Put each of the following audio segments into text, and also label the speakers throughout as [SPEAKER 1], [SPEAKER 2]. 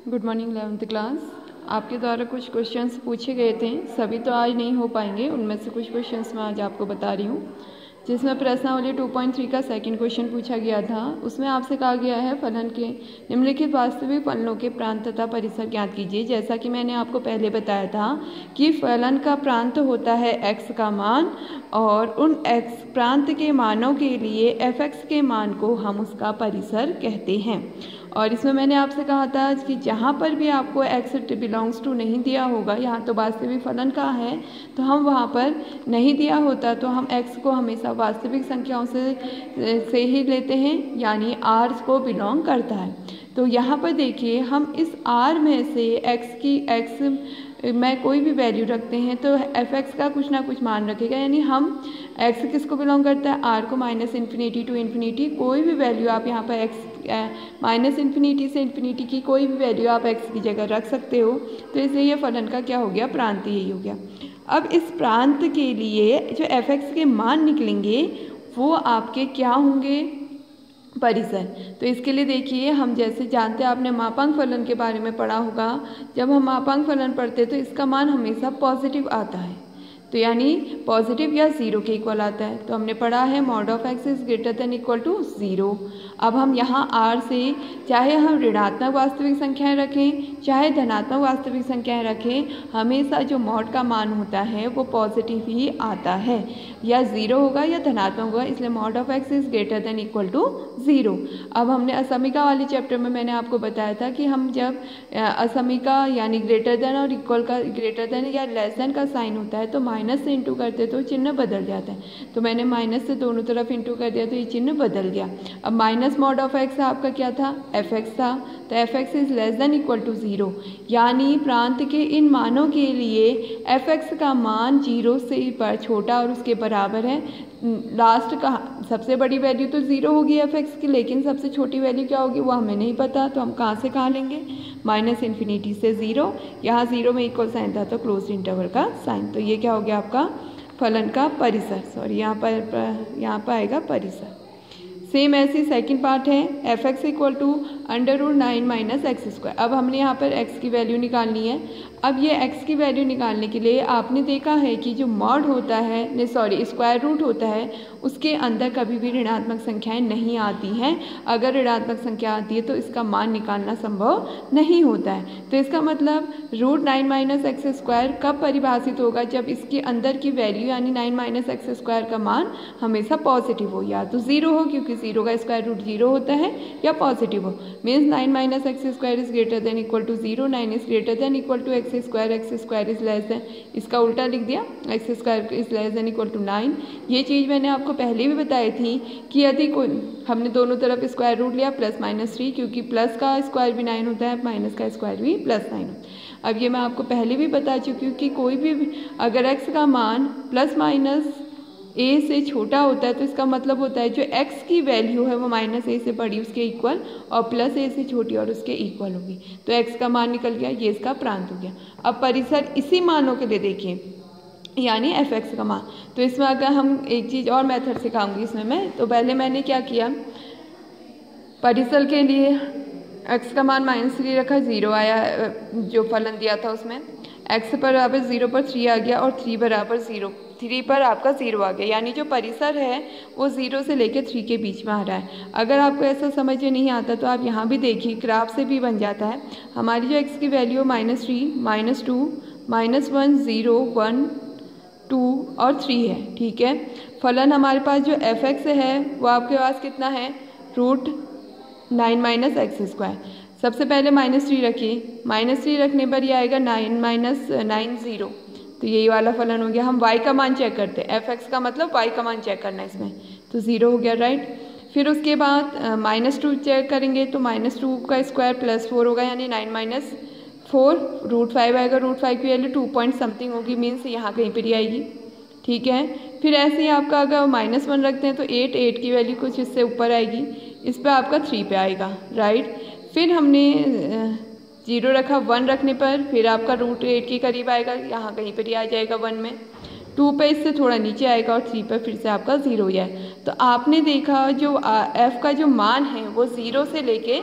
[SPEAKER 1] Good morning 11th class. आपके द्वारा कुछ क्वेश्चंस पूछे गए थे, सभी तो आज नहीं हो पाएंगे, उनमें से कुछ क्वेश्चंस मैं आज आपको बता रही हूँ। जिसमें प्रश्नावली 2.3 का सेकंड क्वेश्चन पूछा गया था, उसमें आपसे कहा गया है फलन के निम्नलिखित वास्तविक फलनों के प्रांत तथा परिसर ज्ञात कीजिए। जैसा कि मैंने आपको पहले बताया था कि फलन का प्रांत होता है x का मान, और उन x प्रांत के मानों के लिए fx के मान को हम उसका परिसर कहते हैं। और इसमें मैंने आपसे कहा था कि जहाँ पर भी आपको x बिलोंग्स टू नहीं दिया होगा, यहाँ तो वास्तविक फलन का है तो हम वहाँ पर नहीं दिया होता तो हम x को हमेशा वास्तविक संख्याओं से ही लेते हैं, यानी r को बिलोंग करता है। तो यहाँ पर देखिए, हम इस r में से x में कोई भी वैल्यू रखते हैं तो fx का कुछ ना कुछ मान रखेगा, यानी हम x किसको बिलोंग करता है, r को -∞ टू इन्फिनिटी कोई भी वैल्यू आप यहाँ पर x -∞ से इन्फिनिटी की कोई भी वैल्यू आप x की जगह रख सकते हो। तो इसलिए ये फलन का क्या हो गया, प्रांत यही हो गया। अब इस प्रांत के लिए जो fx के मान निकलेंगे वो आपके क्या होंगे, परिसर। तो इसके लिए देखिए, हम जैसे जानते हैं, आपने मापांक फलन के बारे में पढ़ा होगा। जब हम मापांक फलन पढ़ते हैं तो इसका मान हमेशा पॉजिटिव आता है, तो यानी पॉजिटिव या 0 के इक्वल आता है। तो हमने पढ़ा है mod of x is greater than equal to 0। अब हम यहाँ r से चाहे हम ऋणात्मक वास्तविक संख्याएं रखें चाहे धनात्मक वास्तविक संख्याएं रखें, हमेशा जो mod का मान होता है वो पॉजिटिव ही आता है, या 0 होगा या धनात्मक होगा, इसलिए mod of x is greater than equal to 0। अब हमने असमीका वाले चैप्टर में मैंने आपको बताया था कि हम जब असमीका यानी ग्रेटर देन और इक्वल का ग्रेटर देन या लेस देन का साइन होता है तो माइनस से इंटू करते तो चिन्ह बदल जाता है। तो मैंने माइनस से दोनों तरफ इंटू कर दिया तो ये चिन्ह बदल गया। अब माइनस mod ऑफ x आपका क्या था, fx था, तो fx is less than equal to 0, यानी प्रांत के इन मानों के लिए fx का मान 0 से छोटा और उसके बराबर है। लास्ट का सबसे बड़ी वैल्यू तो 0 होगी fx की, लेकिन सबसे छोटी वैल्यू क्या होगी वो हमें नहीं पता, तो हम कहाँ से कहाँ लेंगे, -∞ से 0। यहाँ 0 में इक्वल साइन था तो क्लोज इंटरवल का साइन। तो ये क्या हो गया आपका फलन का परिसर, सॉरी यहाँ पर आएगा परिसर। सेम ऐसी सेकंड पार्ट है, fx इक्वल टू √9 - x²। अब हमने यहाँ पर x की वैल्यू निकालनी है। अब ये x की वैल्यू निकालने के लिए आपने देखा है कि जो मॉड होता है, स्क्वायर रूट होता है, उसके अंदर कभी भी ऋणात्मक संख्याएं नहीं आती हैं। अगर ऋणात्मक संख्या आती है तो इसका मान निकालना संभव नहीं होता है। तो इसका मतलब √9 - x² कब परिभाषित होगा, जब इसके अंदर की वैल्यू यानी 9 - x² का मान हमेशा पॉजिटिव हो, या तो 0 हो क्योंकि 0 का स्क्वायर रूट 0 होता है, या पॉजिटिव हो। Means 9 - x² is greater than equal to 0, 9 is greater than equal to x² is less than, इसका उल्टा लिख दिया, x² is less than equal to 9। ये चीज़ मैंने आपको पहले भी बताई थी कि यदि कोई, हमने दोनों तरफ स्क्वायर रूट लिया +-3, क्योंकि प्लस का स्क्वायर भी 9 होता है, माइनस का स्क्वायर भी +9 होता है। अब ये मैं आपको पहले भी बता चुकी हूँ कि कोई भी अगर x का मान ± a से छोटा होता है तो इसका मतलब होता है जो x की वैल्यू है वो -a से बड़ी उसके इक्वल और +a से छोटी और उसके इक्वल होगी। तो x का मान निकल गया, ये इसका प्रांत हो गया। अब परिसर इसी मानों के लिए देखिए, यानी fx का मान। तो इसमें अगर हम एक चीज़ और मेथड सिखाऊंगी इसमें मैं, तो पहले मैंने क्या किया, परिसर के लिए x का मान -3 रखा, 0 आया जो फलन दिया था उसमें, x बराबर 0 पर 3 आ गया और 3 बराबर 0, 3 पर आपका 0 आ गया, यानी जो परिसर है वो 0 से लेकर 3 के बीच में आ रहा है। अगर आपको ऐसा समझ में नहीं आता तो आप यहाँ भी देखिए, ग्राफ से भी बन जाता है। हमारी जो x की वैल्यू -3, -2, -1, 0, 1, 2 और 3 है, ठीक है। फलन हमारे पास जो fx है वो आपके पास कितना है, √9 - x²। सबसे पहले -3 रखिए, -3 रखने पर ये आएगा 9 - 9 0, तो यही वाला फलन हो गया। हम y का मान चेक करते हैं, fx का मतलब y का मान चेक करना है इसमें, तो 0 हो गया, राइट। फिर उसके बाद -2 चेक करेंगे तो -2 का स्क्वायर +4 होगा, यानी 9 - 4, √5 आएगा, √5 की वैल्यू 2 पॉइंट समथिंग होगी, मीन्स यहाँ कहीं पर ही आएगी, ठीक है। फिर ऐसे ही आपका अगर -1 रखते हैं तो 8 की वैल्यू कुछ इससे ऊपर आएगी, इस पर आपका 3 पे आएगा, राइट। फिर हमने 0 रखा, 1 रखने पर फिर आपका √8 के करीब आएगा, यहाँ कहीं पर ही आ जाएगा 1 में, 2 पे इससे थोड़ा नीचे आएगा और 3 पर फिर से आपका 0 ही है। तो आपने देखा जो f का जो मान है वो 0 से लेके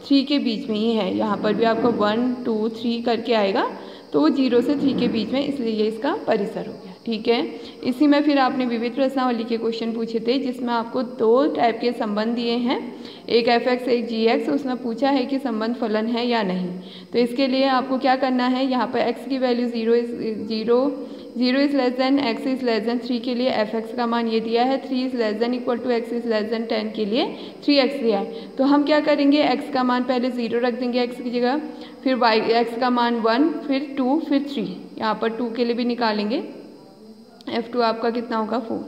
[SPEAKER 1] 3 के बीच में ही है। यहाँ पर भी आपको 1 2 3 करके आएगा, तो वो 0 से 3 के बीच में, इसलिए ये इसका परिसर हो गया। ठीक है, इसी में फिर आपने विविध प्रश्नावली के क्वेश्चन पूछे थे, जिसमें आपको 2 टाइप के संबंध दिए हैं, एक f(x) एक g(x). उसमें पूछा है कि संबंध फलन है या नहीं। तो इसके लिए आपको क्या करना है, यहाँ पर x की value 0 is less then x is less then 3 के लिए f(x) का मान ये दिया है, 3 is less than equal to x is less than 10 के लिए 3x दिया है। तो हम क्या करेंगे, x का मान पहले 0 रख देंगे x की जगह, फिर x का मान 1, फिर 2, फिर 3। यहाँ पर 2 के लिए भी निकालेंगे, f2 आपका कितना होगा 4।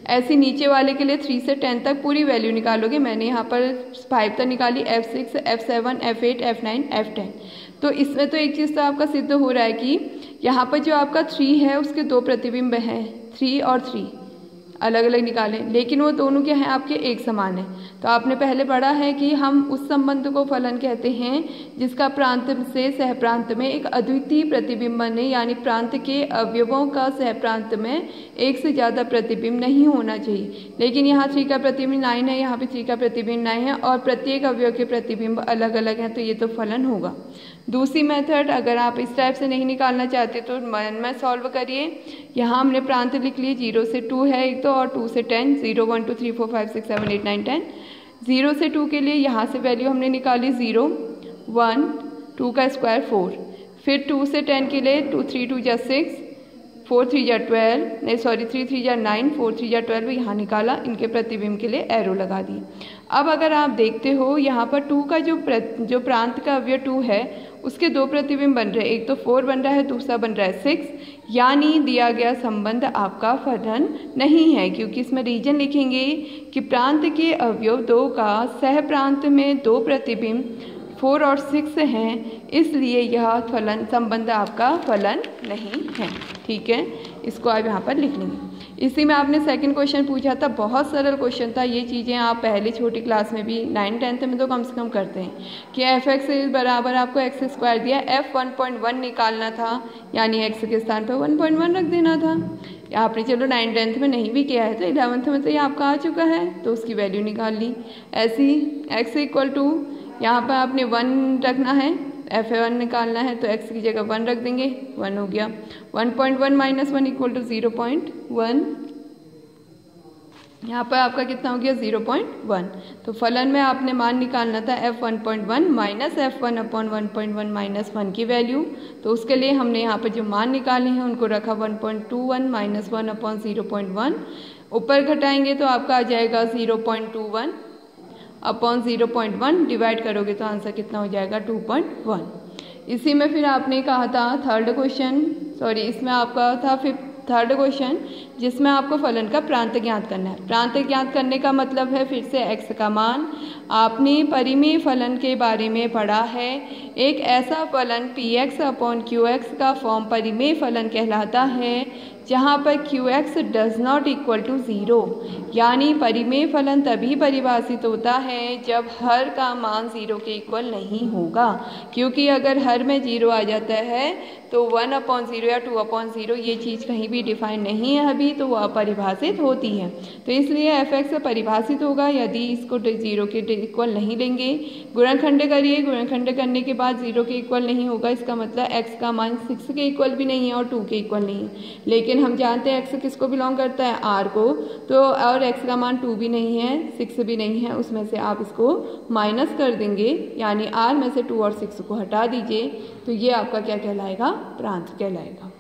[SPEAKER 1] ऐसे नीचे वाले के लिए 3 से 10 तक पूरी वैल्यू निकालोगे। मैंने यहाँ पर 5 तक निकाली, f6 f7 f8 f9 f10। तो इसमें तो एक चीज़ तो आपका सिद्ध हो रहा है कि यहाँ पर जो आपका 3 है उसके 2 प्रतिबिंब हैं, 3 और 3 अलग अलग निकालें, लेकिन वो दोनों क्या हैं, आपके एक समान है। तो आपने पहले पढ़ा है कि हम उस संबंध को फलन कहते हैं जिसका प्रांत से सहप्रांत में एक अद्वितीय प्रतिबिंब बने, यानी प्रांत के अवयवों का सहप्रांत में एक से ज़्यादा प्रतिबिंब नहीं होना चाहिए। लेकिन यहाँ 3 का प्रतिबिंब 9 है, यहाँ पे 3 का प्रतिबिंब 9 है, और प्रत्येक अवयव के प्रतिबिंब अलग अलग हैं, तो ये तो फलन होगा। दूसरी मेथड, अगर आप इस टाइप से नहीं निकालना चाहते तो मन में सॉल्व करिए। यहाँ हमने प्रांत लिख लिए, 0 से 2 है एक तो, और 2 से 10, 0 1 2 3 4 5 6 7 8 9 10। 0 से 2 के लिए यहाँ से वैल्यू हमने निकाली 0 1, 2 का स्क्वायर 4, फिर 2 से 10 के लिए 2 3 2 जा 6, 4 3 जा 12, नहीं सॉरी 3 3 जा 9, 4 3 जा 12, यहाँ निकाला, इनके प्रतिबिंब के लिए एरो लगा दिए। अब अगर आप देखते हो यहाँ पर 2 का जो प्रांत का अवयव 2 है उसके 2 प्रतिबिंब बन रहे हैं, एक तो 4 बन रहा है, दूसरा बन रहा है 6, यानी दिया गया संबंध आपका फलन नहीं है, क्योंकि इसमें रीजन लिखेंगे कि प्रांत के अवयव 2 का सह प्रांत में 2 प्रतिबिंब 4 और 6 हैं, इसलिए यह फलन संबंध आपका फलन नहीं है। ठीक है, इसको आप यहाँ पर लिख लेंगे। इसी में आपने सेकंड क्वेश्चन पूछा था, बहुत सरल क्वेश्चन था। ये चीज़ें आप पहले छोटी क्लास में भी 9 10th में तो कम से कम करते हैं कि f(x) बराबर आपको x² दिया, f 1.1 निकालना था, यानी x के स्थान पर 1.1 रख देना था। आपने चलो 9 10th में नहीं भी किया है तो 11th में तो ये आपका आ चुका है, तो उसकी वैल्यू निकाल ली। ऐसी x इक्वल टू यहाँ पर आपने 1 रखना है, f1 निकालना है, तो x की जगह 1 रख देंगे, 1 हो गया। 1.1 माइनस 1 इक्वल टू 0.1, यहाँ पर आपका कितना हो गया 0.1। तो फलन में आपने मान निकालना था f 1.1 minus f1 upon 1.1 minus 1 की वैल्यू। तो उसके लिए हमने यहाँ पर जो मान निकाले हैं उनको रखा 1.21 माइनस 1 अपॉन 0.1, ऊपर घटाएंगे तो आपका आ जाएगा 0.21 अपॉन 0.1, डिवाइड करोगे तो आंसर कितना हो जाएगा 2.1। इसी में फिर आपने कहा था थर्ड क्वेश्चन, सॉरी इसमें आपका था थर्ड क्वेश्चन, जिसमें आपको फलन का प्रांत ज्ञात करना है। प्रांत ज्ञात करने का मतलब है फिर से x का मान। आपने परिमेय फलन के बारे में पढ़ा है, एक ऐसा फलन px अपॉन qx का फॉर्म परिमेय फलन कहलाता है जहाँ पर qx does not equal to 0, यानी परिमेय फलन तभी परिभाषित होता है जब हर का मान 0 के इक्वल नहीं होगा, क्योंकि अगर हर में 0 आ जाता है तो 1/0 या 2/0 ये चीज़ कहीं भी डिफाइन नहीं है अभी, तो वह अपरिभाषित होती है। तो इसलिए f(x) परिभाषित होगा यदि इसको 0 के इक्वल नहीं लेंगे। गुणनखंड करिए, गुणनखंड करने के बाद 0 के इक्वल नहीं होगा, इसका मतलब x का मान 6 के इक्वल भी नहीं है और 2 के इक्वल नहीं है। लेकिन हम जानते हैं x किसको बिलोंग करता है, r को, तो और x का मान 2 भी नहीं है 6 भी नहीं है, उसमें से आप इसको माइनस कर देंगे, यानी r में से 2 और 6 को हटा दीजिए, तो ये आपका क्या कहलाएगा, प्रांत कहलाएगा।